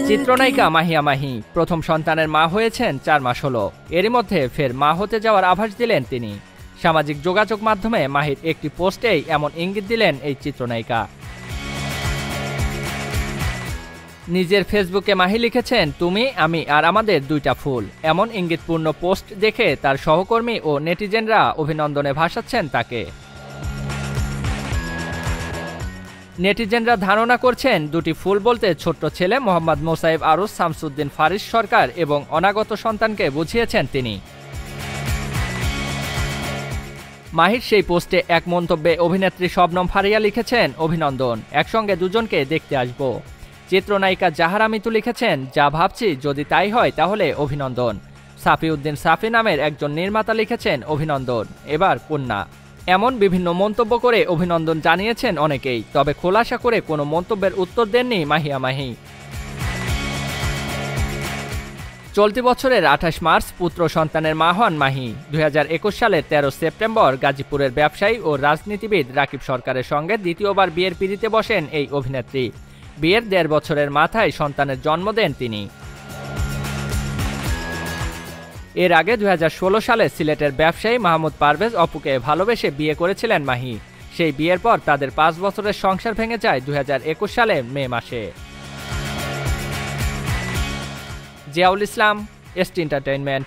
চিত্রনায়িকা মাহিয়া মাহি প্রথম সন্তানের মা হয়েছেন 4 মাস হলো। এরই মধ্যে ফের মা হতে যাওয়ার আভাস দিলেন তিনি। সামাজিক যোগাযোগ মাধ্যমে মাহির একটি পোস্টেই এমন ইঙ্গিত দিলেন এই চিত্রনায়িকা। নিজের ফেসবুকে মাহি লিখেছেন, তুমি, আমি আর আমাদের 2টা ফুল। এমন ইঙ্গিতপূর্ণ পোস্ট দেখে তার সহকর্মী ও নেটিজেনরা অভিনন্দনে ভাসাচ্ছেন তাকে। নেটিজেনরা ধারণা করছেন 2টি ফুল বলতে ছোট্ট ছেলে মোহাম্মদ মোসাইব আরুস শামসুদ্দিন ফারিস সরকার এবং অনাগত সন্তানকে বুঝিয়েছেন তিনি। মাহির সেই পোস্টে এক মন্তব্যে অভিনেত্রী শবনম ফারিয়া লিখেছেন, অভিনন্দন, একসঙ্গে দুজনকে দেখতে আসব। চিত্রনায়িকা জাহারা মিতু লিখেছেন, যা ভাবছি যদি তাই হয় তাহলে অভিনন্দন। সাফিউদ্দিন সাফি নামের একজন নির্মাতা লিখেছেন, অভিনন্দন, এবার কন্যা। এমন বিভিন্ন মন্তব্য করে অভিনন্দন জানিয়েছেন অনেকেই, তবে খোলাসা করে কোনো মন্তব্যের উত্তর দেননি মাহিয়া মাহি। চলতি বছরের 28 মার্চ পুত্র সন্তানের মা হন মাহি। 2021 সালের 13 সেপ্টেম্বর গাজীপুরের ব্যবসায়ী ও রাজনীতিবিদ রাকিব সরকারের সঙ্গে দ্বিতীয়বার বিয়ের পিঁড়িতে বসেন এই অভিনেত্রী। বিয়ের 1.5 বছরের মাথায় সন্তানের জন্ম দেন তিনি। এর আগে 2016 সালে সিলেটের ব্যবসায়ী মাহমুদ পারভেজ অপুকে ভালোবেসে বিয়ে করেছিলেন মাহি। সেই বিয়ের পর তাদের 5 বছরের সংসার ভেঙে যায় 2021 সালে মে মাসে। জিয়াউল ইসলাম, এসটি এন্টারটেইনমেন্ট।